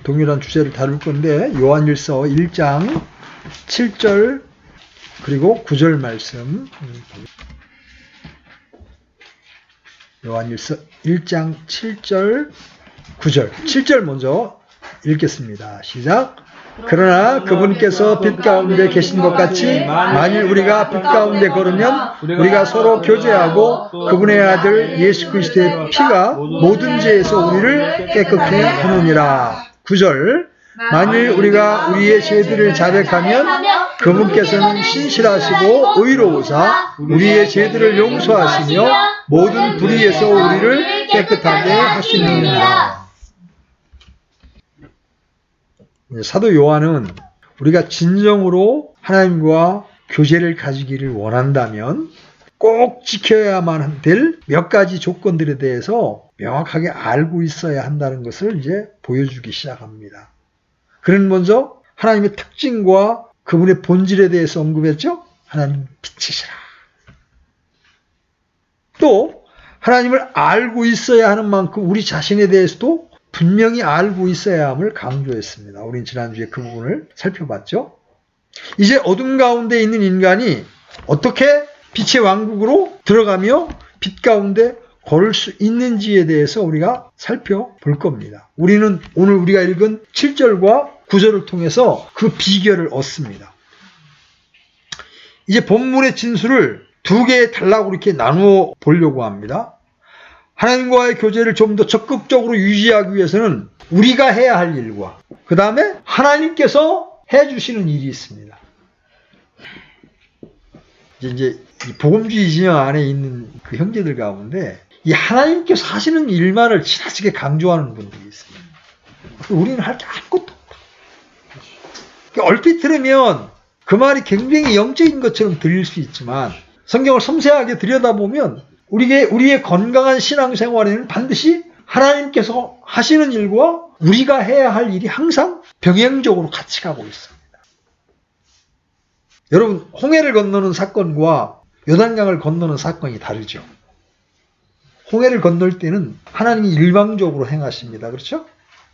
동일한 주제를 다룰 건데 요한일서 1장 7절 그리고 9절 말씀. 요한일서 1장 7절 9절. 7절 먼저 읽겠습니다. 시작. 그러나 그분께서 빛 가운데 계신 것 같이 만일 우리가 빛 가운데 걸으면 우리가 서로 교제하고 그분의 아들 예수 그리스도의 피가 모든 죄에서 우리를 깨끗게 하느니라. 9절. 만일 우리가 우리의 죄들을 자백하면 그분께서는 신실하시고 의로우사 우리의 죄들을 용서하시며 모든 불의에서 우리를 깨끗하게 하시느니라. 사도 요한은 우리가 진정으로 하나님과 교제를 가지기를 원한다면 꼭 지켜야만 될 몇 가지 조건들에 대해서 명확하게 알고 있어야 한다는 것을 이제 보여주기 시작합니다. 그는 먼저 하나님의 특징과 그분의 본질에 대해서 언급했죠. 하나님 빛이시라. 또 하나님을 알고 있어야 하는 만큼 우리 자신에 대해서도 분명히 알고 있어야 함을 강조했습니다. 우린 지난주에 그 부분을 살펴봤죠. 이제 어둠 가운데 있는 인간이 어떻게 빛의 왕국으로 들어가며 빛 가운데 걸을 수 있는지에 대해서 우리가 살펴볼 겁니다. 우리는 오늘 우리가 읽은 7절과 9절을 통해서 그 비결을 얻습니다. 이제 본문의 진술을 두 개의 단락으로 이렇게 나누어 보려고 합니다. 하나님과의 교제를 좀 더 적극적으로 유지하기 위해서는 우리가 해야 할 일과 그 다음에 하나님께서 해주시는 일이 있습니다. 이제 이 복음주의 진영 안에 있는 그 형제들 가운데 이 하나님께서 하시는 일만을 지나치게 강조하는 분들이 있습니다. 우리는 할 게 아무것도 없다. 얼핏 들으면 그 말이 굉장히 영적인 것처럼 들릴 수 있지만 성경을 섬세하게 들여다보면 우리의 건강한 신앙생활에는 반드시 하나님께서 하시는 일과 우리가 해야 할 일이 항상 병행적으로 같이 가고 있습니다. 여러분, 홍해를 건너는 사건과 요단강을 건너는 사건이 다르죠. 홍해를 건널 때는 하나님이 일방적으로 행하십니다. 그렇죠?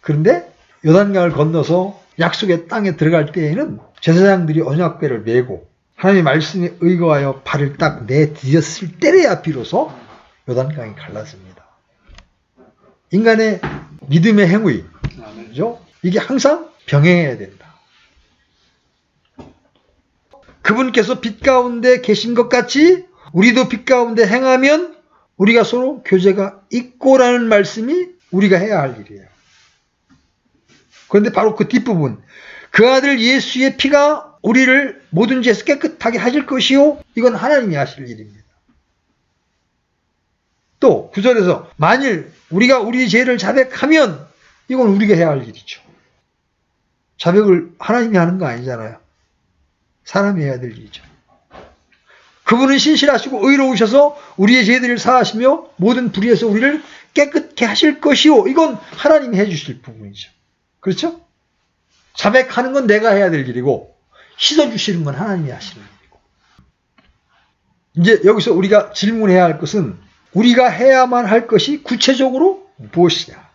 그런데 요단강을 건너서 약속의 땅에 들어갈 때에는 제사장들이 언약궤를 메고 하나님의 말씀에 의거하여 발을 딱 내디뎠을 때래야 비로소 요단강이 갈라집니다. 인간의 믿음의 행위, 그죠? 이게 항상 병행해야 된다. 그분께서 빛 가운데 계신 것 같이 우리도 빛 가운데 행하면 우리가 서로 교제가 있고라는 말씀이 우리가 해야 할 일이에요. 그런데 바로 그 뒷부분, 그 아들 예수의 피가 우리를 모든 죄에서 깨끗하게 하실 것이요. 이건 하나님이 하실 일입니다. 또 9절에서 만일 우리가 우리 죄를 자백하면 이건 우리가 해야 할 일이죠. 자백을 하나님이 하는 거 아니잖아요. 사람이 해야 될 일이죠. 그분은 신실하시고 의로우셔서 우리의 죄들을 사하시며 모든 불의에서 우리를 깨끗게 하실 것이요. 이건 하나님이 해주실 부분이죠. 그렇죠? 자백하는 건 내가 해야 될 일이고 씻어주시는 건 하나님이 하시는 일이고. 이제 여기서 우리가 질문해야 할 것은 우리가 해야만 할 것이 구체적으로 무엇이냐.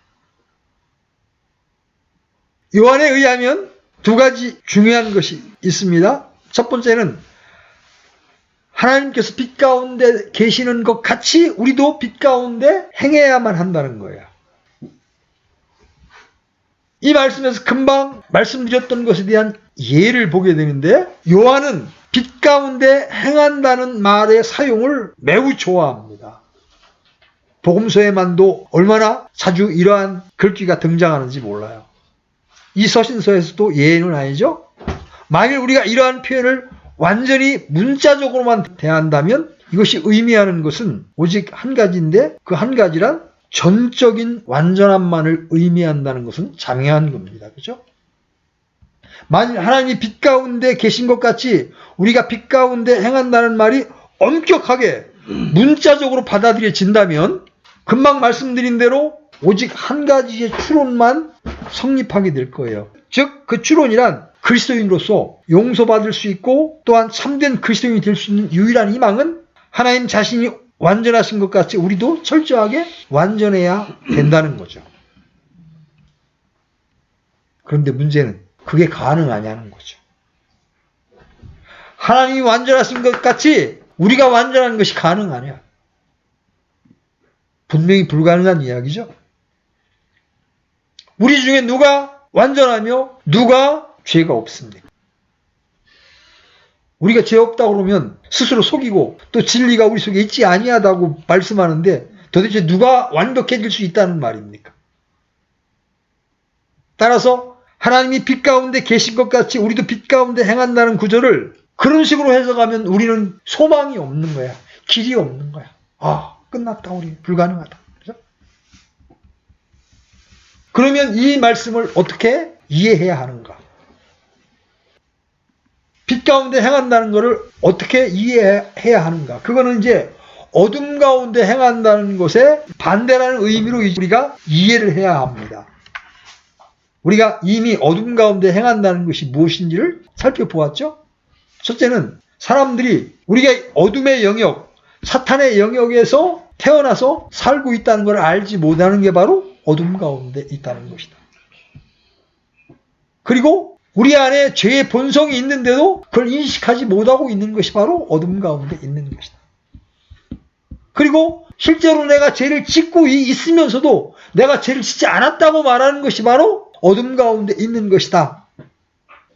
요한에 의하면 두 가지 중요한 것이 있습니다. 첫 번째는 하나님께서 빛 가운데 계시는 것 같이 우리도 빛 가운데 행해야만 한다는 거예요. 이 말씀에서 금방 말씀드렸던 것에 대한 예를 보게 되는데 요한은 빛 가운데 행한다는 말의 사용을 매우 좋아합니다. 복음서에만도 얼마나 자주 이러한 글귀가 등장하는지 몰라요. 이 서신서에서도 예는 아니죠. 만일 우리가 이러한 표현을 완전히 문자적으로만 대한다면 이것이 의미하는 것은 오직 한 가지인데 그 한 가지란 전적인 완전함만을 의미한다는 것은 장애한 겁니다. 그렇죠? 만일 하나님이 빛 가운데 계신 것 같이 우리가 빛 가운데 행한다는 말이 엄격하게 문자적으로 받아들여진다면 금방 말씀드린 대로 오직 한 가지의 추론만 성립하게 될 거예요. 즉 그 추론이란 그리스도인으로서 용서받을 수 있고 또한 참된 그리스도인이 될 수 있는 유일한 희망은 하나님 자신이 완전하신 것 같이 우리도 철저하게 완전해야 된다는 거죠. 그런데 문제는 그게 가능하냐는 거죠. 하나님이 완전하신 것 같이 우리가 완전한 것이 가능하냐? 분명히 불가능한 이야기죠. 우리 중에 누가 완전하며 누가 죄가 없습니까? 우리가 죄 없다고 그러면 스스로 속이고 또 진리가 우리 속에 있지 아니하다고 말씀하는데 도대체 누가 완벽해질 수 있다는 말입니까? 따라서 하나님이 빛 가운데 계신 것 같이 우리도 빛 가운데 행한다는 구절을 그런 식으로 해석하면 우리는 소망이 없는 거야. 길이 없는 거야. 아, 끝났다. 우리 불가능하다. 그죠? 그러면 이 말씀을 어떻게 이해해야 하는가? 빛 가운데 행한다는 것을 어떻게 이해해야 하는가? 그거는 이제 어둠 가운데 행한다는 것에 반대라는 의미로 우리가 이해를 해야 합니다. 우리가 이미 어둠 가운데 행한다는 것이 무엇인지를 살펴보았죠? 첫째는 사람들이 우리가 어둠의 영역, 사탄의 영역에서 태어나서 살고 있다는 걸 알지 못하는 게 바로 어둠 가운데 있다는 것이다. 그리고 우리 안에 죄의 본성이 있는데도 그걸 인식하지 못하고 있는 것이 바로 어둠 가운데 있는 것이다. 그리고 실제로 내가 죄를 짓고 있으면서도 내가 죄를 짓지 않았다고 말하는 것이 바로 어둠 가운데 있는 것이다.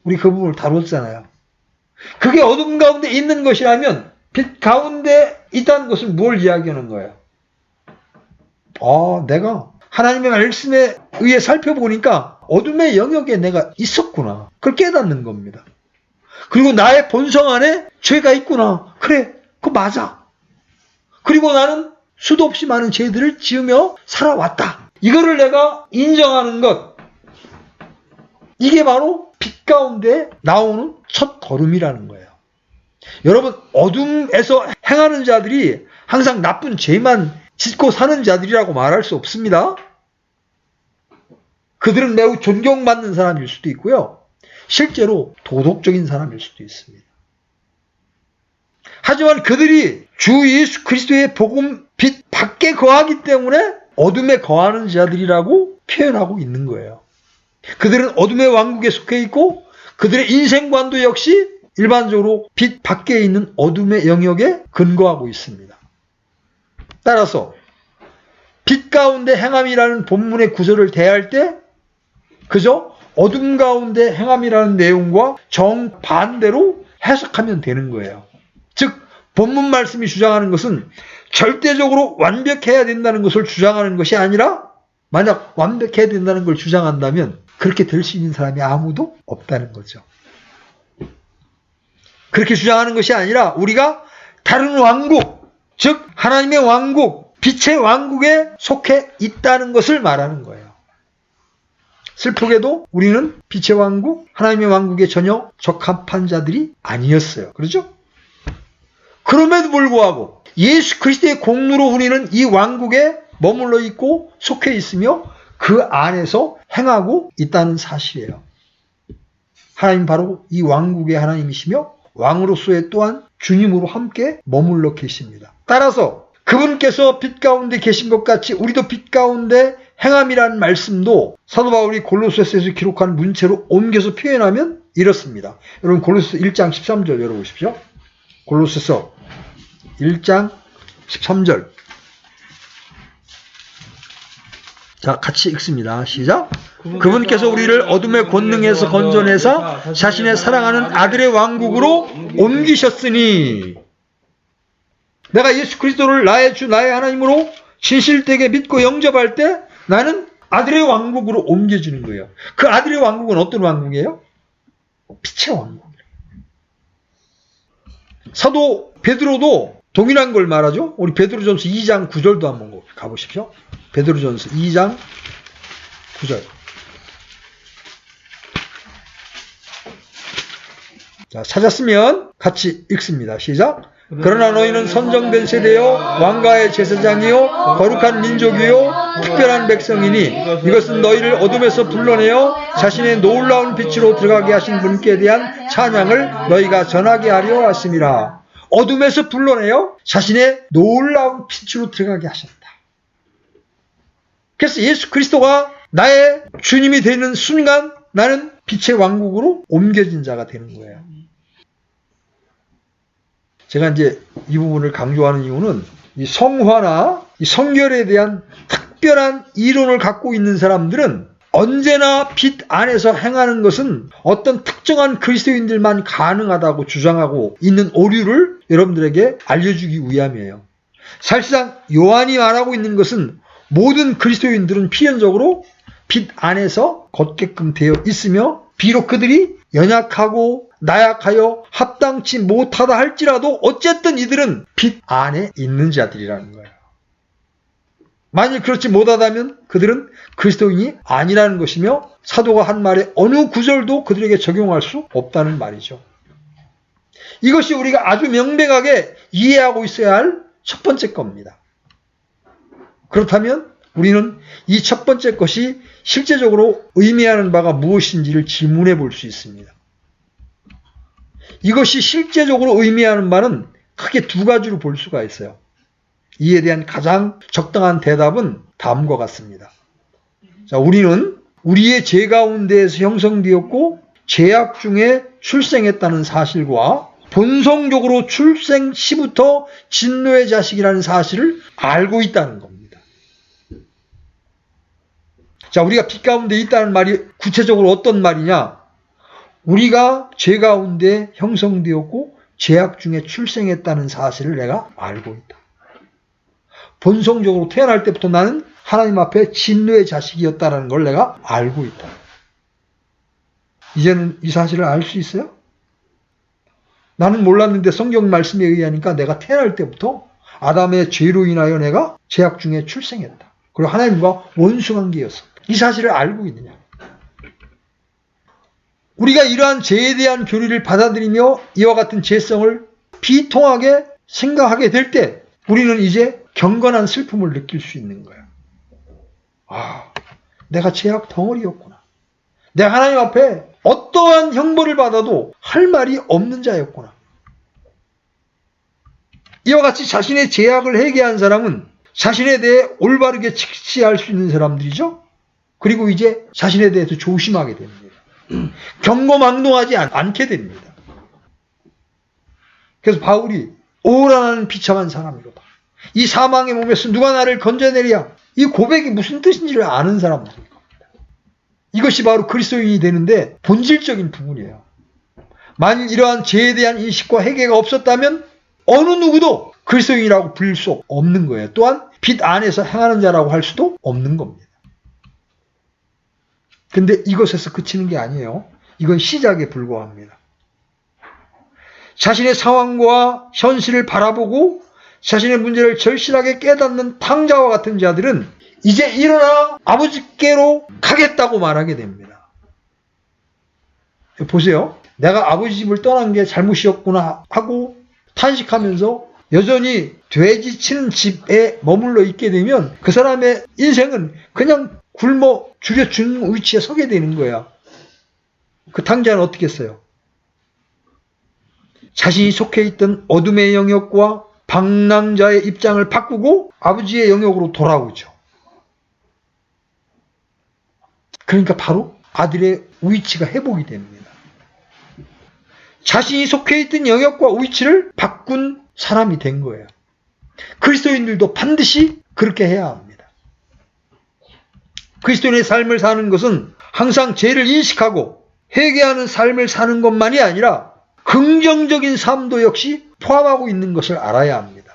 우리 그 부분을 다뤘잖아요. 그게 어둠 가운데 있는 것이라면 빛 가운데 있다는 것은 뭘 이야기하는 거예요? 내가 하나님의 말씀에 의해 살펴보니까 어둠의 영역에 내가 있었구나. 그걸 깨닫는 겁니다. 그리고 나의 본성 안에 죄가 있구나. 그래, 그거 맞아. 그리고 나는 수도 없이 많은 죄들을 지으며 살아왔다. 이거를 내가 인정하는 것. 이게 바로 빛 가운데 나오는 첫 걸음이라는 거예요. 여러분, 어둠에서 행하는 자들이 항상 나쁜 죄만 짓고 사는 자들이라고 말할 수 없습니다. 그들은 매우 존경받는 사람일 수도 있고요. 실제로 도덕적인 사람일 수도 있습니다. 하지만 그들이 주 예수 그리스도의 복음 빛 밖에 거하기 때문에 어둠에 거하는 자들이라고 표현하고 있는 거예요. 그들은 어둠의 왕국에 속해 있고 그들의 인생관도 역시 일반적으로 빛 밖에 있는 어둠의 영역에 근거하고 있습니다. 따라서 빛 가운데 행함이라는 본문의 구절을 대할 때 그저 어둠 가운데 행함이라는 내용과 정반대로 해석하면 되는 거예요. 즉 본문 말씀이 주장하는 것은 절대적으로 완벽해야 된다는 것을 주장하는 것이 아니라 만약 완벽해야 된다는 걸 주장한다면 그렇게 될 수 있는 사람이 아무도 없다는 거죠. 그렇게 주장하는 것이 아니라 우리가 다른 왕국, 즉 하나님의 왕국, 빛의 왕국에 속해 있다는 것을 말하는 거예요. 슬프게도 우리는 빛의 왕국, 하나님의 왕국에 전혀 적합한 자들이 아니었어요. 그렇죠? 그럼에도 불구하고 예수 그리스도의 공로로 우리는 이 왕국에 머물러 있고 속해 있으며 그 안에서 행하고 있다는 사실이에요. 하나님 바로 이 왕국의 하나님이시며 왕으로서의 또한 주님으로 함께 머물러 계십니다. 따라서 그분께서 빛 가운데 계신 것 같이 우리도 빛 가운데 행함이라는 말씀도 사도 바울이 골로새서에서 기록한 문체로 옮겨서 표현하면 이렇습니다. 여러분 골로새서 1장 13절 열어보십시오. 골로새서 1장 13절. 자, 같이 읽습니다. 시작. 그분께서 우리를 어둠의 권능에서 건져내사 자신의 사랑하는 아들의 왕국으로 옮기셨으니 내가 예수 그리스도를 나의 주 나의 하나님으로 진실되게 믿고 영접할 때 나는 아들의 왕국으로 옮겨지는 거예요. 그 아들의 왕국은 어떤 왕국이에요? 빛의 왕국이에요. 사도 베드로도 동일한 걸 말하죠. 우리 베드로전서 2장 9절도 한번 가보십시오. 베드로전서 2장 9절. 자, 찾았으면 같이 읽습니다. 시작. 그러나 너희는 선정된 세대요 왕가의 제사장이요 거룩한 민족이요 특별한 백성이니 이것은 너희를 어둠에서 불러내어 자신의 놀라운 빛으로 들어가게 하신 분께 대한 찬양을 너희가 전하게 하려 하심이라. 어둠에서 불러내어 자신의 놀라운 빛으로 들어가게 하셨다. 그래서 예수 그리스도가 나의 주님이 되는 순간 나는 빛의 왕국으로 옮겨진 자가 되는 거예요. 제가 이제 이 부분을 강조하는 이유는 이 성화나 이 성결에 대한 특별한 이론을 갖고 있는 사람들은 언제나 빛 안에서 행하는 것은 어떤 특정한 그리스도인들만 가능하다고 주장하고 있는 오류를 여러분들에게 알려주기 위함이에요. 사실상 요한이 말하고 있는 것은 모든 그리스도인들은 필연적으로 빛 안에서 걷게끔 되어 있으며 비록 그들이 연약하고 나약하여 합당치 못하다 할지라도 어쨌든 이들은 빛 안에 있는 자들이라는 거예요. 만일 그렇지 못하다면 그들은 그리스도인이 아니라는 것이며 사도가 한 말의 어느 구절도 그들에게 적용할 수 없다는 말이죠. 이것이 우리가 아주 명백하게 이해하고 있어야 할 첫 번째 겁니다. 그렇다면 우리는 이 첫 번째 것이 실제적으로 의미하는 바가 무엇인지를 질문해 볼 수 있습니다. 이것이 실제적으로 의미하는 바는 크게 두 가지로 볼 수가 있어요. 이에 대한 가장 적당한 대답은 다음과 같습니다. 자, 우리는 우리의 죄 가운데에서 형성되었고 죄악 중에 출생했다는 사실과 본성적으로 출생 시부터 진노의 자식이라는 사실을 알고 있다는 겁니다. 자, 우리가 빛 가운데 있다는 말이 구체적으로 어떤 말이냐? 우리가 죄 가운데 형성되었고 죄악 중에 출생했다는 사실을 내가 알고 있다. 본성적으로 태어날 때부터 나는 하나님 앞에 진노의 자식이었다는 걸 내가 알고 있다. 이제는 이 사실을 알 수 있어요? 나는 몰랐는데 성경 말씀에 의하니까 내가 태어날 때부터 아담의 죄로 인하여 내가 죄악 중에 출생했다. 그리고 하나님과 원수관계였어. 이 사실을 알고 있느냐? 우리가 이러한 죄에 대한 교리를 받아들이며 이와 같은 죄성을 비통하게 생각하게 될 때 우리는 이제 경건한 슬픔을 느낄 수 있는 거야. 아, 내가 죄악 덩어리였구나. 내가 하나님 앞에 어떠한 형벌을 받아도 할 말이 없는 자였구나. 이와 같이 자신의 죄악을 회개한 사람은 자신에 대해 올바르게 직시할 수 있는 사람들이죠. 그리고 이제 자신에 대해서 조심하게 됩니다. 경고망동하지 않게 됩니다. 그래서 바울이 오라는 비참한 사람이로다. 이 사망의 몸에서 누가 나를 건져내랴. 이 고백이 무슨 뜻인지를 아는 사람들일 겁니다. 이것이 바로 그리스도인이 되는데 본질적인 부분이에요. 만일 이러한 죄에 대한 인식과 회개가 없었다면 어느 누구도 그리스도인이라고 불릴 수 없는 거예요. 또한 빛 안에서 행하는 자라고 할 수도 없는 겁니다. 근데 이것에서 그치는 게 아니에요. 이건 시작에 불과합니다. 자신의 상황과 현실을 바라보고 자신의 문제를 절실하게 깨닫는 탕자와 같은 자들은 이제 일어나 아버지께로 가겠다고 말하게 됩니다. 보세요. 내가 아버지 집을 떠난 게 잘못이었구나 하고 탄식하면서 여전히 돼지 치는 집에 머물러 있게 되면 그 사람의 인생은 그냥 굶어 죽여 죽는 위치에 서게 되는 거야. 그 탕자는 어떻게 했어요? 자신이 속해 있던 어둠의 영역과 방랑자의 입장을 바꾸고 아버지의 영역으로 돌아오죠. 그러니까 바로 아들의 위치가 회복이 됩니다. 자신이 속해 있던 영역과 위치를 바꾼 사람이 된 거예요. 그리스도인들도 반드시 그렇게 해야 합니다. 그리스도인의 삶을 사는 것은 항상 죄를 인식하고 회개하는 삶을 사는 것만이 아니라 긍정적인 삶도 역시 포함하고 있는 것을 알아야 합니다.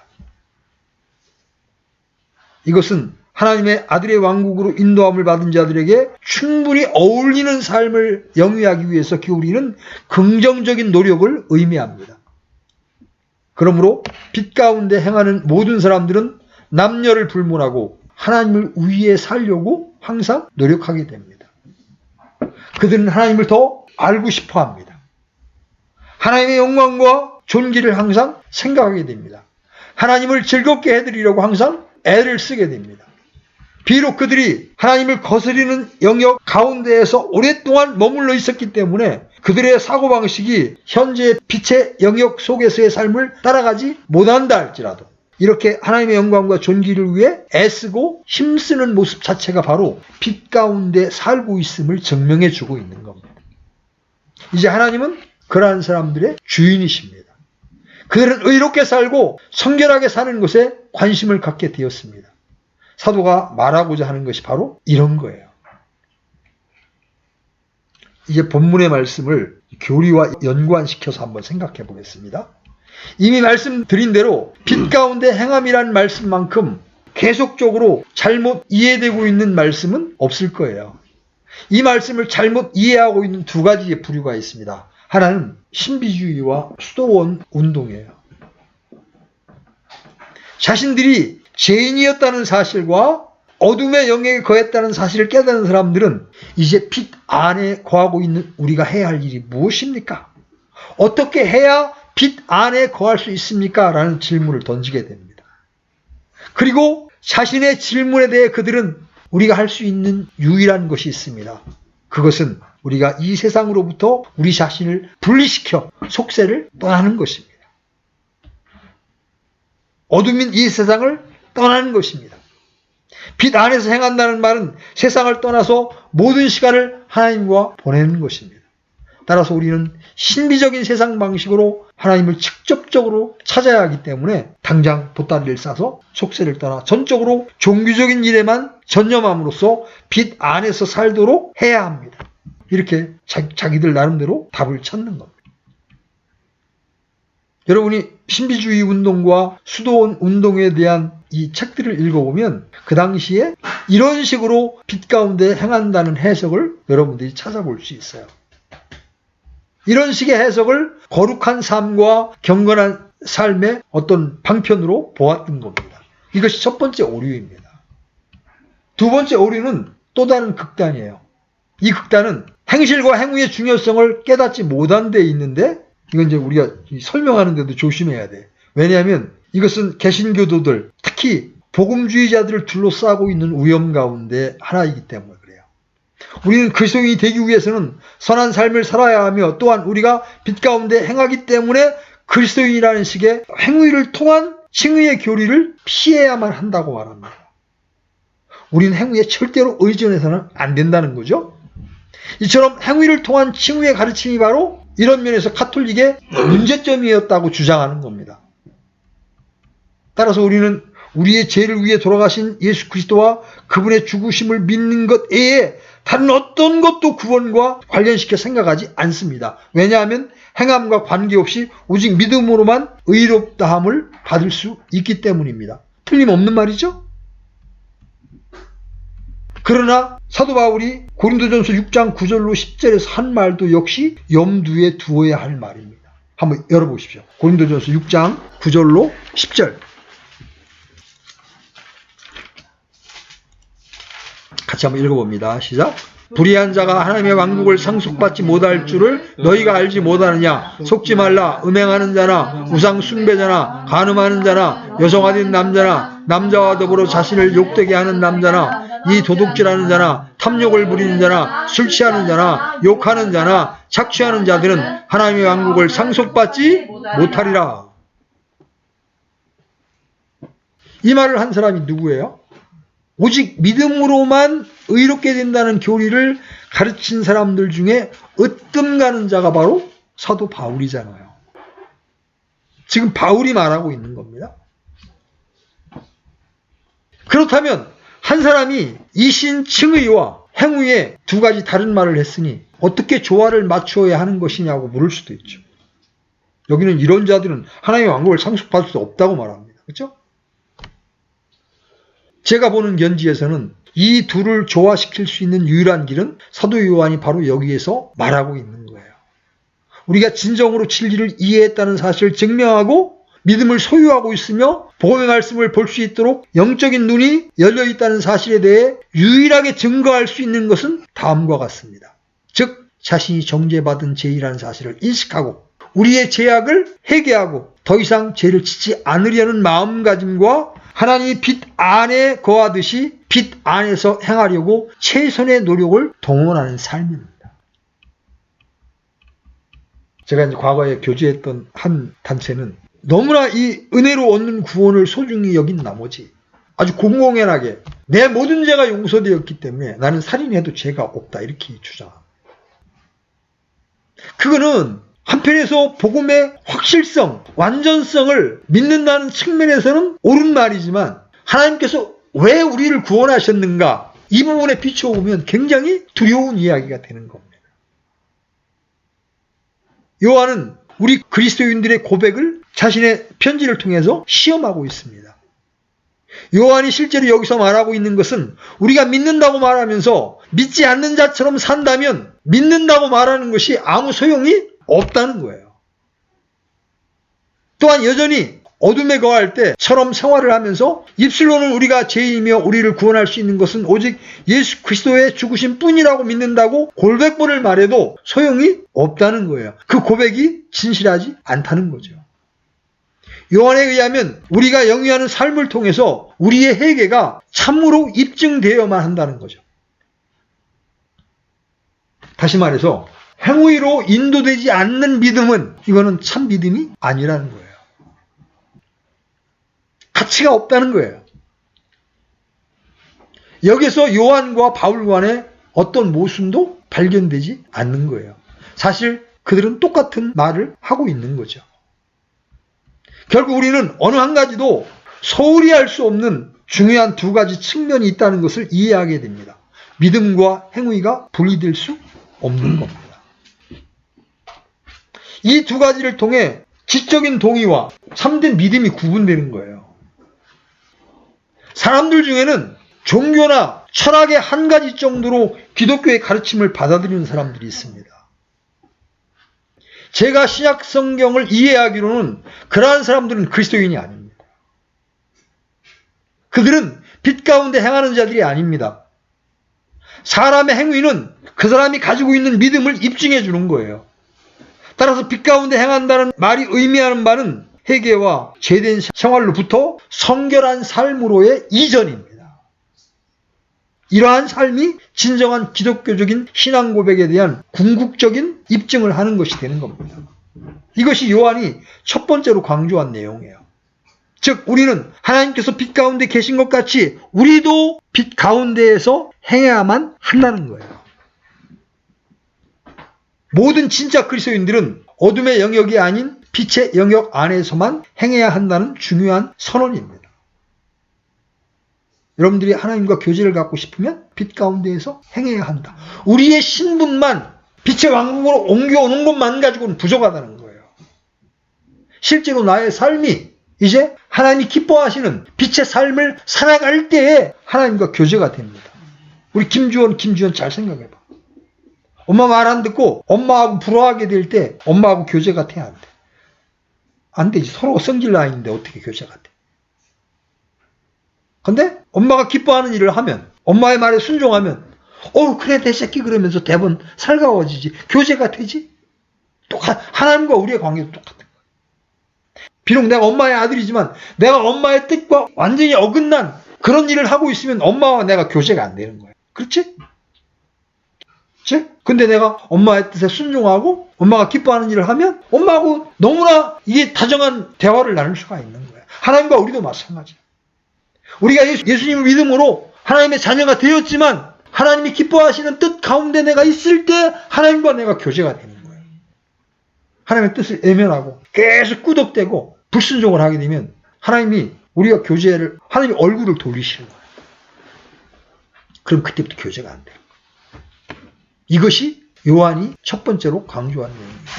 이것은 하나님의 아들의 왕국으로 인도함을 받은 자들에게 충분히 어울리는 삶을 영위하기 위해서 기울이는 긍정적인 노력을 의미합니다. 그러므로 빛 가운데 행하는 모든 사람들은 남녀를 불문하고 하나님을 위해 살려고 항상 노력하게 됩니다. 그들은 하나님을 더 알고 싶어 합니다. 하나님의 영광과 존귀를 항상 생각하게 됩니다. 하나님을 즐겁게 해드리려고 항상 애를 쓰게 됩니다. 비록 그들이 하나님을 거스리는 영역 가운데에서 오랫동안 머물러 있었기 때문에 그들의 사고방식이 현재 빛의 영역 속에서의 삶을 따라가지 못한다 할지라도 이렇게 하나님의 영광과 존귀를 위해 애쓰고 힘쓰는 모습 자체가 바로 빛 가운데 살고 있음을 증명해 주고 있는 겁니다. 이제 하나님은 그러한 사람들의 주인이십니다. 그들은 의롭게 살고 성결하게 사는 것에 관심을 갖게 되었습니다. 사도가 말하고자 하는 것이 바로 이런 거예요. 이제 본문의 말씀을 교리와 연관시켜서 한번 생각해 보겠습니다. 이미 말씀드린 대로 빛 가운데 행함이란 말씀만큼 계속적으로 잘못 이해되고 있는 말씀은 없을 거예요. 이 말씀을 잘못 이해하고 있는 두 가지의 부류가 있습니다. 하나는 신비주의와 수도원 운동이에요. 자신들이 죄인이었다는 사실과 어둠의 영역에 거했다는 사실을 깨닫는 사람들은 이제 빛 안에 거하고 있는 우리가 해야 할 일이 무엇입니까? 어떻게 해야 빛 안에 거할 수 있습니까? 라는 질문을 던지게 됩니다. 그리고 자신의 질문에 대해 그들은 우리가 할 수 있는 유일한 것이 있습니다. 그것은 우리가 이 세상으로부터 우리 자신을 분리시켜 속세를 떠나는 것입니다. 어둠인 이 세상을 떠나는 것입니다. 빛 안에서 행한다는 말은 세상을 떠나서 모든 시간을 하나님과 보내는 것입니다. 따라서 우리는 신비적인 세상 방식으로 하나님을 직접적으로 찾아야 하기 때문에 당장 보따리를 싸서 속세를 떠나 전적으로 종교적인 일에만 전념함으로써 빛 안에서 살도록 해야 합니다. 이렇게 자기들 나름대로 답을 찾는 겁니다. 여러분이 신비주의 운동과 수도원 운동에 대한 이 책들을 읽어보면 그 당시에 이런 식으로 빛 가운데 행한다는 해석을 여러분들이 찾아볼 수 있어요. 이런 식의 해석을 거룩한 삶과 경건한 삶의 어떤 방편으로 보았던 겁니다. 이것이 첫 번째 오류입니다. 두 번째 오류는 또 다른 극단이에요. 이 극단은 행실과 행위의 중요성을 깨닫지 못한 데 있는데 이건 이제 우리가 설명하는데도 조심해야 돼. 왜냐하면 이것은 개신교도들, 특히 복음주의자들을 둘러싸고 있는 위험 가운데 하나이기 때문에 그래요. 우리는 그리스도인이 되기 위해서는 선한 삶을 살아야 하며 또한 우리가 빛 가운데 행하기 때문에 그리스도인이라는 식의 행위를 통한 칭의의 교리를 피해야만 한다고 말합니다. 우리는 행위에 절대로 의존해서는 안 된다는 거죠. 이처럼 행위를 통한 칭의의 가르침이 바로 이런 면에서 카톨릭의 문제점이었다고 주장하는 겁니다. 따라서 우리는 우리의 죄를 위해 돌아가신 예수 그리스도와 그분의 죽으심을 믿는 것 외에 다른 어떤 것도 구원과 관련시켜 생각하지 않습니다. 왜냐하면 행함과 관계없이 오직 믿음으로만 의롭다함을 받을 수 있기 때문입니다. 틀림없는 말이죠? 그러나 사도 바울이 고린도전서 6장 9절로 10절에서 한 말도 역시 염두에 두어야 할 말입니다. 한번 열어보십시오. 고린도전서 6장 9절로 10절. 같이 한번 읽어봅니다. 시작. 불의한 자가 하나님의 왕국을 상속받지 못할 줄을 너희가 알지 못하느냐. 속지 말라. 음행하는 자나 우상 숭배자나 간음하는 자나 여성화된 남자나 남자와 더불어 자신을 욕되게 하는 남자나 이 도둑질하는 자나 탐욕을 부리는 자나 술 취하는 자나 욕하는 자나 착취하는 자들은 하나님의 왕국을 상속받지 못하리라. 이 말을 한 사람이 누구예요? 오직 믿음으로만 의롭게 된다는 교리를 가르친 사람들 중에 으뜸 가는 자가 바로 사도 바울이잖아요. 지금 바울이 말하고 있는 겁니다. 그렇다면 한 사람이 이신 칭의와 행위에 두 가지 다른 말을 했으니 어떻게 조화를 맞추어야 하는 것이냐고 물을 수도 있죠. 여기는 이런 자들은 하나님의 왕국을 상속받을 수 없다고 말합니다. 그렇죠? 제가 보는 견지에서는 이 둘을 조화시킬 수 있는 유일한 길은 사도 요한이 바로 여기에서 말하고 있는 거예요. 우리가 진정으로 진리를 이해했다는 사실을 증명하고 믿음을 소유하고 있으며 복음의 말씀을 볼 수 있도록 영적인 눈이 열려있다는 사실에 대해 유일하게 증거할 수 있는 것은 다음과 같습니다. 즉 자신이 정죄받은 죄이라는 사실을 인식하고 우리의 죄악을 회개하고 더 이상 죄를 짓지 않으려는 마음가짐과 하나님이 빛 안에 거하듯이 빛 안에서 행하려고 최선의 노력을 동원하는 삶입니다. 제가 이제 과거에 교제했던 한 단체는 너무나 이 은혜로 얻는 구원을 소중히 여긴 나머지 아주 공공연하게 내 모든 죄가 용서되었기 때문에 나는 살인해도 죄가 없다 이렇게 주장합니다. 그거는 한편에서 복음의 확실성, 완전성을 믿는다는 측면에서는 옳은 말이지만 하나님께서 왜 우리를 구원하셨는가 이 부분에 비춰보면 굉장히 두려운 이야기가 되는 겁니다. 요한은 우리 그리스도인들의 고백을 자신의 편지를 통해서 시험하고 있습니다. 요한이 실제로 여기서 말하고 있는 것은 우리가 믿는다고 말하면서 믿지 않는 자처럼 산다면 믿는다고 말하는 것이 아무 소용이 없다는 거예요. 또한 여전히 어둠에 거할 때처럼 생활을 하면서 입술로는 우리가 죄이며 우리를 구원할 수 있는 것은 오직 예수 그리스도의 죽으심 뿐이라고 믿는다고 골백번을 말해도 소용이 없다는 거예요. 그 고백이 진실하지 않다는 거죠. 요한에 의하면 우리가 영위하는 삶을 통해서 우리의 회개가 참으로 입증되어야만 한다는 거죠. 다시 말해서 행위로 인도되지 않는 믿음은 이거는 참 믿음이 아니라는 거예요. 가치가 없다는 거예요. 여기서 요한과 바울 간의 어떤 모순도 발견되지 않는 거예요. 사실 그들은 똑같은 말을 하고 있는 거죠. 결국 우리는 어느 한 가지도 소홀히 할 수 없는 중요한 두 가지 측면이 있다는 것을 이해하게 됩니다. 믿음과 행위가 분리될 수 없는 겁니다. 이 두 가지를 통해 지적인 동의와 참된 믿음이 구분되는 거예요. 사람들 중에는 종교나 철학의 한 가지 정도로 기독교의 가르침을 받아들이는 사람들이 있습니다. 제가 신약 성경을 이해하기로는 그러한 사람들은 그리스도인이 아닙니다. 그들은 빛 가운데 행하는 자들이 아닙니다. 사람의 행위는 그 사람이 가지고 있는 믿음을 입증해 주는 거예요. 따라서 빛 가운데 행한다는 말이 의미하는 바는 회개와 제된 생활로부터 성결한 삶으로의 이전입니다. 이러한 삶이 진정한 기독교적인 신앙 고백에 대한 궁극적인 입증을 하는 것이 되는 겁니다. 이것이 요한이 첫 번째로 강조한 내용이에요. 즉 우리는 하나님께서 빛 가운데 계신 것 같이 우리도 빛 가운데에서 행해야만 한다는 거예요. 모든 진짜 그리스도인들은 어둠의 영역이 아닌 빛의 영역 안에서만 행해야 한다는 중요한 선언입니다. 여러분들이 하나님과 교제를 갖고 싶으면 빛 가운데에서 행해야 한다. 우리의 신분만 빛의 왕국으로 옮겨오는 것만 가지고는 부족하다는 거예요. 실제로 나의 삶이 이제 하나님이 기뻐하시는 빛의 삶을 살아갈 때에 하나님과 교제가 됩니다. 우리 김주원 잘 생각해봐. 엄마 말 안 듣고 엄마하고 불화하게 될 때 엄마하고 교제가 돼야 안 돼. 안 되지. 서로 성질 나 있는데 어떻게 교제가 돼. 근데 엄마가 기뻐하는 일을 하면 엄마의 말에 순종하면 그래 내 새끼 그러면서 대번 살가워지지. 교제가 되지. 하나님과 우리의 관계도 똑같은 거야. 비록 내가 엄마의 아들이지만 내가 엄마의 뜻과 완전히 어긋난 그런 일을 하고 있으면 엄마와 내가 교제가 안 되는 거야. 그렇지? 근데 내가 엄마의 뜻에 순종하고 엄마가 기뻐하는 일을 하면 엄마하고 너무나 이게 다정한 대화를 나눌 수가 있는 거야. 하나님과 우리도 마찬가지야. 우리가 예수님을 믿음으로 하나님의 자녀가 되었지만 하나님이 기뻐하시는 뜻 가운데 내가 있을 때 하나님과 내가 교제가 되는 거예요. 하나님의 뜻을 외면하고 계속 꾸덕대고 불순종을 하게 되면 하나님이 우리가 교제를 하나님의 얼굴을 돌리시는 거예요. 그럼 그때부터 교제가 안 돼요. 이것이 요한이 첫 번째로 강조한 내용입니다.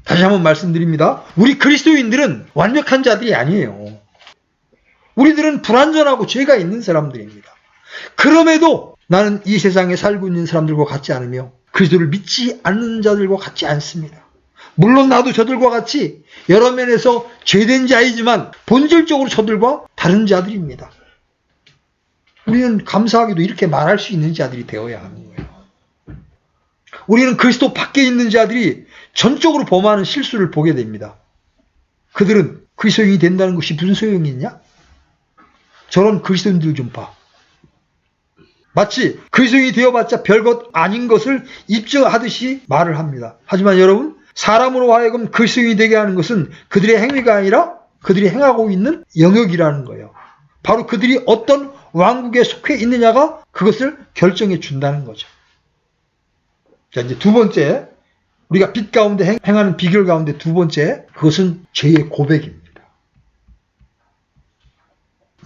다시 한번 말씀드립니다. 우리 그리스도인들은 완벽한 자들이 아니에요. 우리들은 불완전하고 죄가 있는 사람들입니다. 그럼에도 나는 이 세상에 살고 있는 사람들과 같지 않으며 그리스도를 믿지 않는 자들과 같지 않습니다. 물론 나도 저들과 같이 여러 면에서 죄된 자이지만 본질적으로 저들과 다른 자들입니다. 우리는 감사하게도 이렇게 말할 수 있는 자들이 되어야 하는 거예요. 우리는 그리스도 밖에 있는 자들이 전적으로 범하는 실수를 보게 됩니다. 그들은 그리스도인이 된다는 것이 무슨 소용이 있냐? 저런 그리스도인들 좀 봐. 마치 그리스도인이 되어봤자 별것 아닌 것을 입증하듯이 말을 합니다. 하지만 여러분, 사람으로 하여금 그 증인이 되게 하는 것은 그들의 행위가 아니라 그들이 행하고 있는 영역이라는 거예요. 바로 그들이 어떤 왕국에 속해 있느냐가 그것을 결정해 준다는 거죠. 자, 이제 두 번째, 우리가 빛 가운데 행하는 비결 가운데 두 번째, 그것은 죄의 고백입니다.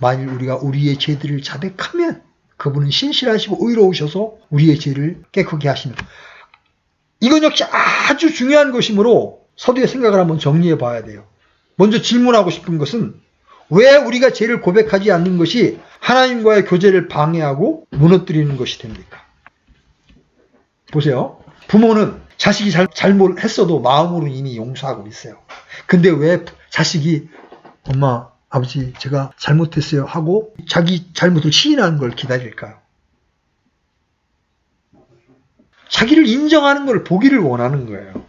만일 우리가 우리의 죄들을 자백하면 그분은 신실하시고 의로우셔서 우리의 죄를 깨끗게 하십니다. 이건 역시 아주 중요한 것이므로 서두에 생각을 한번 정리해 봐야 돼요. 먼저 질문하고 싶은 것은 왜 우리가 죄를 고백하지 않는 것이 하나님과의 교제를 방해하고 무너뜨리는 것이 됩니까? 보세요. 부모는 자식이 잘못했어도 마음으로 이미 용서하고 있어요. 근데 왜 자식이 엄마, 아버지 제가 잘못했어요 하고 자기 잘못을 시인하는 걸 기다릴까요? 자기를 인정하는 걸 보기를 원하는 거예요.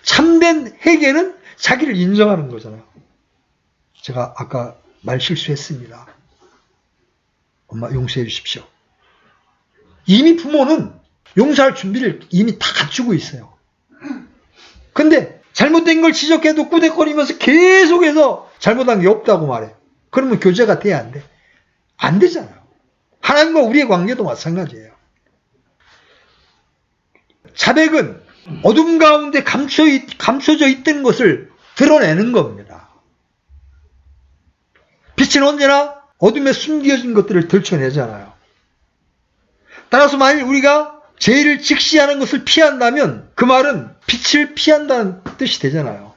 참된 회개는 자기를 인정하는 거잖아요. 제가 아까 말 실수했습니다. 엄마 용서해 주십시오. 이미 부모는 용서할 준비를 이미 다 갖추고 있어요. 근데 잘못된 걸 지적해도 꾸덕거리면서 계속해서 잘못한 게 없다고 말해. 그러면 교제가 돼야 안 돼? 안 되잖아요. 하나님과 우리의 관계도 마찬가지예요. 자백은 어둠 가운데 감춰져 있던 것을 드러내는 겁니다. 빛은 언제나 어둠에 숨겨진 것들을 들춰내잖아요. 따라서 만일 우리가 죄를 직시하는 것을 피한다면 그 말은 빛을 피한다는 뜻이 되잖아요.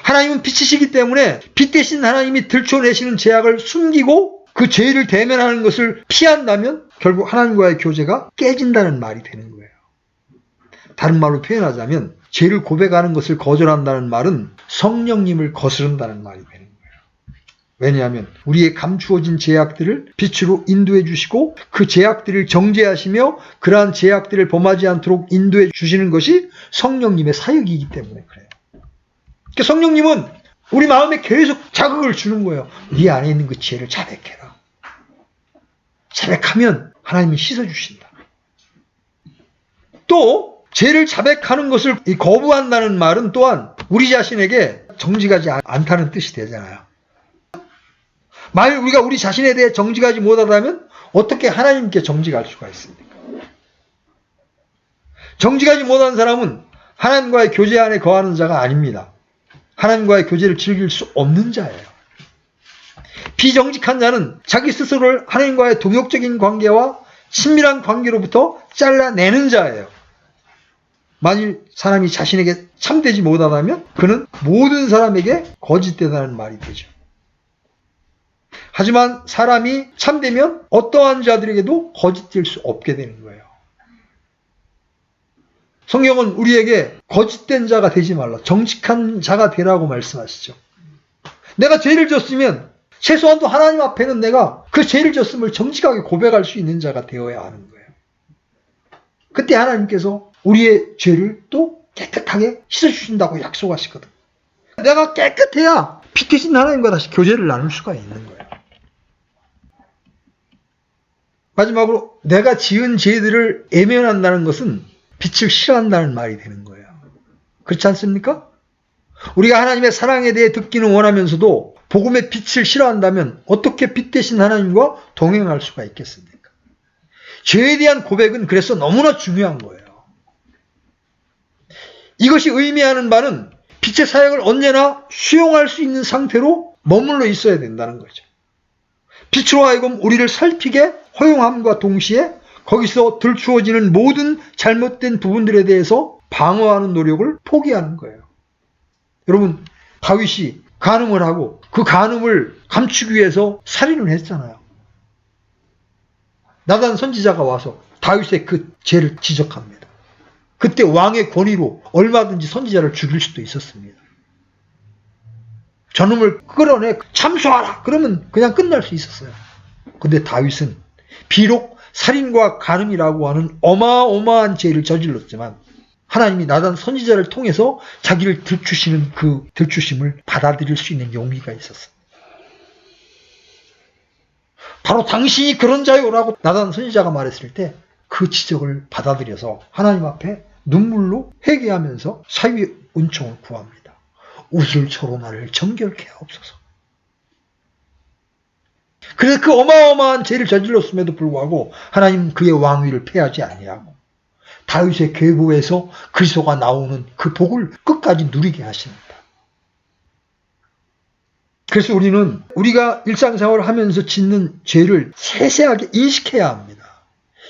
하나님은 빛이시기 때문에 빛 대신 하나님이 들춰내시는 죄악을 숨기고 그 죄를 대면하는 것을 피한다면 결국 하나님과의 교제가 깨진다는 말이 되는 거예요. 다른 말로 표현하자면 죄를 고백하는 것을 거절한다는 말은 성령님을 거스른다는 말이 되는 거예요. 왜냐하면 우리의 감추어진 죄악들을 빛으로 인도해 주시고 그 죄악들을 정죄하시며 그러한 죄악들을 범하지 않도록 인도해 주시는 것이 성령님의 사역이기 때문에 그래요. 그러니까 성령님은 우리 마음에 계속 자극을 주는 거예요. 네 안에 있는 그 죄를 자백해라. 자백하면 하나님이 씻어주신다. 또 죄를 자백하는 것을 거부한다는 말은 또한 우리 자신에게 정직하지 않다는 뜻이 되잖아요. 만일 우리가 우리 자신에 대해 정직하지 못하다면 어떻게 하나님께 정직할 수가 있습니까? 정직하지 못한 사람은 하나님과의 교제 안에 거하는 자가 아닙니다. 하나님과의 교제를 즐길 수 없는 자예요. 비정직한 자는 자기 스스로를 하나님과의 동역적인 관계와 친밀한 관계로부터 잘라내는 자예요. 만일 사람이 자신에게 참되지 못하다면 그는 모든 사람에게 거짓되다는 말이 되죠. 하지만 사람이 참되면 어떠한 자들에게도 거짓될 수 없게 되는 거예요. 성경은 우리에게 거짓된 자가 되지 말라, 정직한 자가 되라고 말씀하시죠. 내가 죄를 졌으면 최소한도 하나님 앞에는 내가 그 죄를 졌음을 정직하게 고백할 수 있는 자가 되어야 하는 거예요. 그때 하나님께서 우리의 죄를 또 깨끗하게 씻어주신다고 약속하시거든. 내가 깨끗해야 빛 대신 하나님과 다시 교제를 나눌 수가 있는 거예요. 마지막으로 내가 지은 죄들을 애면한다는 것은 빛을 싫어한다는 말이 되는 거예요. 그렇지 않습니까? 우리가 하나님의 사랑에 대해 듣기는 원하면서도 복음의 빛을 싫어한다면 어떻게 빛 대신 하나님과 동행할 수가 있겠습니까? 죄에 대한 고백은 그래서 너무나 중요한 거예요. 이것이 의미하는 바는 빛의 사역을 언제나 수용할 수 있는 상태로 머물러 있어야 된다는 거죠. 빛으로 하여금 우리를 살피게 허용함과 동시에 거기서 들추어지는 모든 잘못된 부분들에 대해서 방어하는 노력을 포기하는 거예요. 여러분, 다윗이 간음을 하고 그 간음을 감추기 위해서 살인을 했잖아요. 나단 선지자가 와서 다윗의 그 죄를 지적합니다. 그때 왕의 권위로 얼마든지 선지자를 죽일 수도 있었습니다. 저놈을 끌어내 참수하라 그러면 그냥 끝날 수 있었어요. 근데 다윗은 비록 살인과 간음이라고 하는 어마어마한 죄를 저질렀지만 하나님이 나단 선지자를 통해서 자기를 들추시는 그 들추심을 받아들일 수 있는 용기가 있었어요. 바로 당신이 그런 자요라고 나단 선지자가 말했을 때 그 지적을 받아들여서 하나님 앞에 눈물로 회개하면서 사위 은총을 구합니다. 우슬초로 나를 정결케 하옵소서. 그래서 그 어마어마한 죄를 저질렀음에도 불구하고 하나님 그의 왕위를 폐하지 아니하고 다윗의 계보에서 그리스도가 나오는 그 복을 끝까지 누리게 하십니다. 그래서 우리는 우리가 일상생활을 하면서 짓는 죄를 세세하게 인식해야 합니다.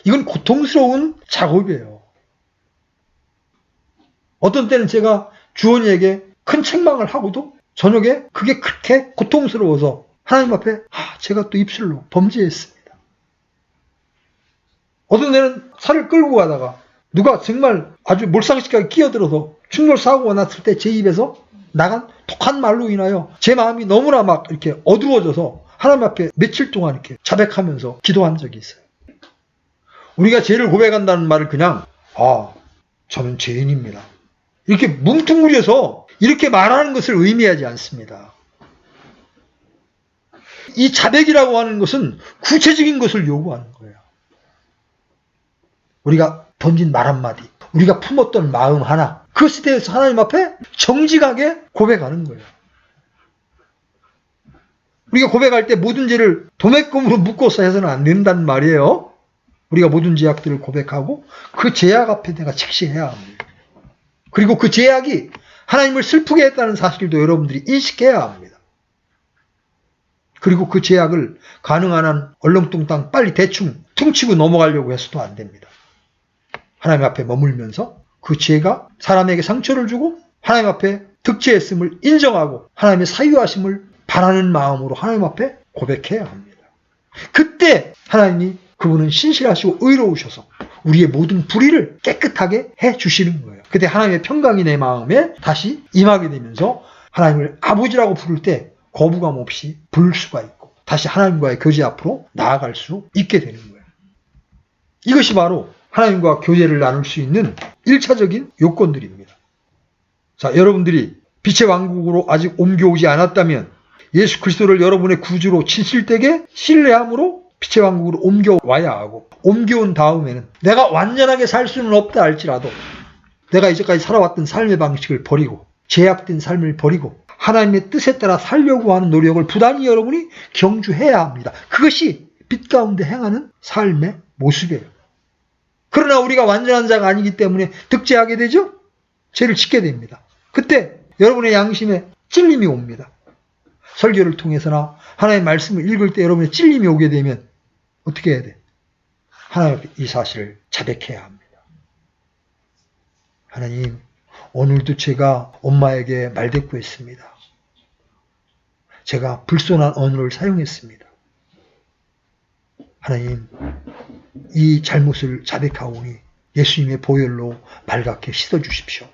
이건 고통스러운 작업이에요. 어떤 때는 제가 주원이에게 큰 책망을 하고도 저녁에 그게 그렇게 고통스러워서 하나님 앞에 제가 또 입술로 범죄했습니다. 어떤 때는 살을 끌고 가다가 누가 정말 아주 몰상식하게 끼어들어서 충돌사고가 났을 때 제 입에서 나간 독한 말로 인하여 제 마음이 너무나 막 이렇게 어두워져서 하나님 앞에 며칠 동안 이렇게 자백하면서 기도한 적이 있어요. 우리가 죄를 고백한다는 말을 그냥 저는 죄인입니다. 이렇게 뭉뚱그려서 이렇게 말하는 것을 의미하지 않습니다. 이 자백이라고 하는 것은 구체적인 것을 요구하는 거예요. 우리가 던진 말 한마디, 우리가 품었던 마음 하나, 그것에 대해서 하나님 앞에 정직하게 고백하는 거예요. 우리가 고백할 때 모든 죄를 도매금으로 묶어서 해서는 안 된다는 말이에요. 우리가 모든 죄악들을 고백하고 그 죄악 앞에 내가 직시해야 합니다. 그리고 그 죄악이 하나님을 슬프게 했다는 사실도 여러분들이 인식해야 합니다. 그리고 그 죄악을 가능한 한 얼렁뚱땅 빨리 대충 퉁치고 넘어가려고 해서도 안 됩니다. 하나님 앞에 머물면서 그 죄가 사람에게 상처를 주고 하나님 앞에 득죄했음을 인정하고 하나님의 사유하심을 바라는 마음으로 하나님 앞에 고백해야 합니다. 그때 하나님이 그분은 신실하시고 의로우셔서 우리의 모든 불의를 깨끗하게 해주시는 거예요. 그때 하나님의 평강이 내 마음에 다시 임하게 되면서 하나님을 아버지라고 부를 때 거부감 없이 부를 수가 있고 다시 하나님과의 교제 앞으로 나아갈 수 있게 되는 거예요. 이것이 바로 하나님과 교제를 나눌 수 있는 1차적인 요건들입니다. 자, 여러분들이 빛의 왕국으로 아직 옮겨오지 않았다면 예수 그리스도를 여러분의 구주로 진실되게 신뢰함으로 빛의 왕국으로 옮겨와야 하고 옮겨온 다음에는 내가 완전하게 살 수는 없다 할지라도 내가 이제까지 살아왔던 삶의 방식을 버리고 제약된 삶을 버리고 하나님의 뜻에 따라 살려고 하는 노력을 부단히 여러분이 경주해야 합니다. 그것이 빛 가운데 행하는 삶의 모습이에요. 그러나 우리가 완전한 자가 아니기 때문에 득죄하게 되죠? 죄를 짓게 됩니다. 그때 여러분의 양심에 찔림이 옵니다. 설교를 통해서나 하나님의 말씀을 읽을 때 여러분의 찔림이 오게 되면 어떻게 해야 돼? 하나님 앞에 이 사실을 자백해야 합니다. 하나님, 오늘도 제가 엄마에게 말대꾸했습니다. 제가 불손한 언어를 사용했습니다. 하나님, 이 잘못을 자백하오니 예수님의 보혈로 발갛게 씻어주십시오.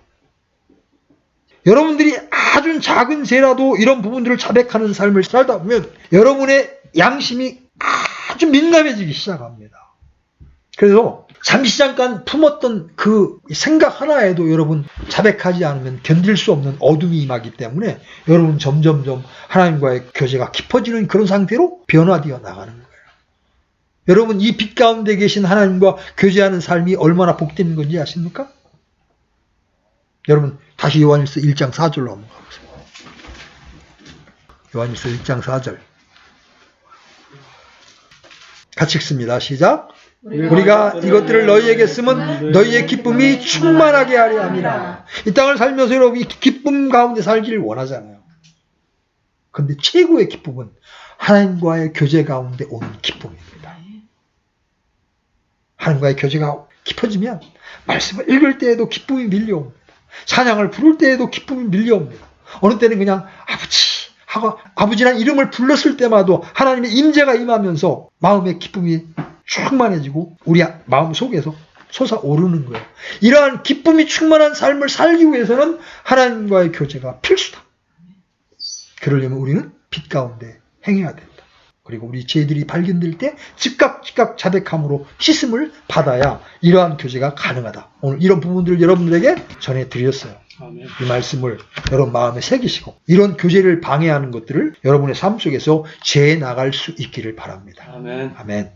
여러분들이 아주 작은 죄라도 이런 부분들을 자백하는 삶을 살다 보면 여러분의 양심이 아주 민감해지기 시작합니다. 그래서 잠시 잠깐 품었던 그 생각 하나에도 여러분 자백하지 않으면 견딜 수 없는 어둠이 임하기 때문에 여러분 점점점 하나님과의 교제가 깊어지는 그런 상태로 변화되어 나가는 거예요. 여러분 이 빛 가운데 계신 하나님과 교제하는 삶이 얼마나 복되는 건지 아십니까? 여러분 다시 요한일서 1장 4절로 한번 가보세요. 요한일서 1장 4절 같이 읽습니다. 시작. 우리가 이것들을 너희에게 쓰면 너희의 기쁨이 충만하게 하려 함이라. 이 땅을 살면서 여러분이 기쁨 가운데 살기를 원하잖아요. 그런데 최고의 기쁨은 하나님과의 교제 가운데 오는 기쁨입니다. 하나님과의 교제가 깊어지면 말씀을 읽을 때에도 기쁨이 밀려옵니다. 찬양을 부를 때에도 기쁨이 밀려옵니다. 어느 때는 그냥 아버지 하고 아버지란 이름을 불렀을 때마다 하나님의 임재가 임하면서 마음의 기쁨이 충만해지고 우리 마음 속에서 솟아오르는 거예요. 이러한 기쁨이 충만한 삶을 살기 위해서는 하나님과의 교제가 필수다. 그러려면 우리는 빛 가운데 행해야 된다. 그리고 우리 죄들이 발견될 때 즉각 자백함으로 씻음을 받아야 이러한 교제가 가능하다. 오늘 이런 부분들을 여러분들에게 전해드렸어요. 아멘. 이 말씀을 여러분 마음에 새기시고 이런 교제를 방해하는 것들을 여러분의 삶 속에서 제해 나갈 수 있기를 바랍니다. 아멘. 아멘.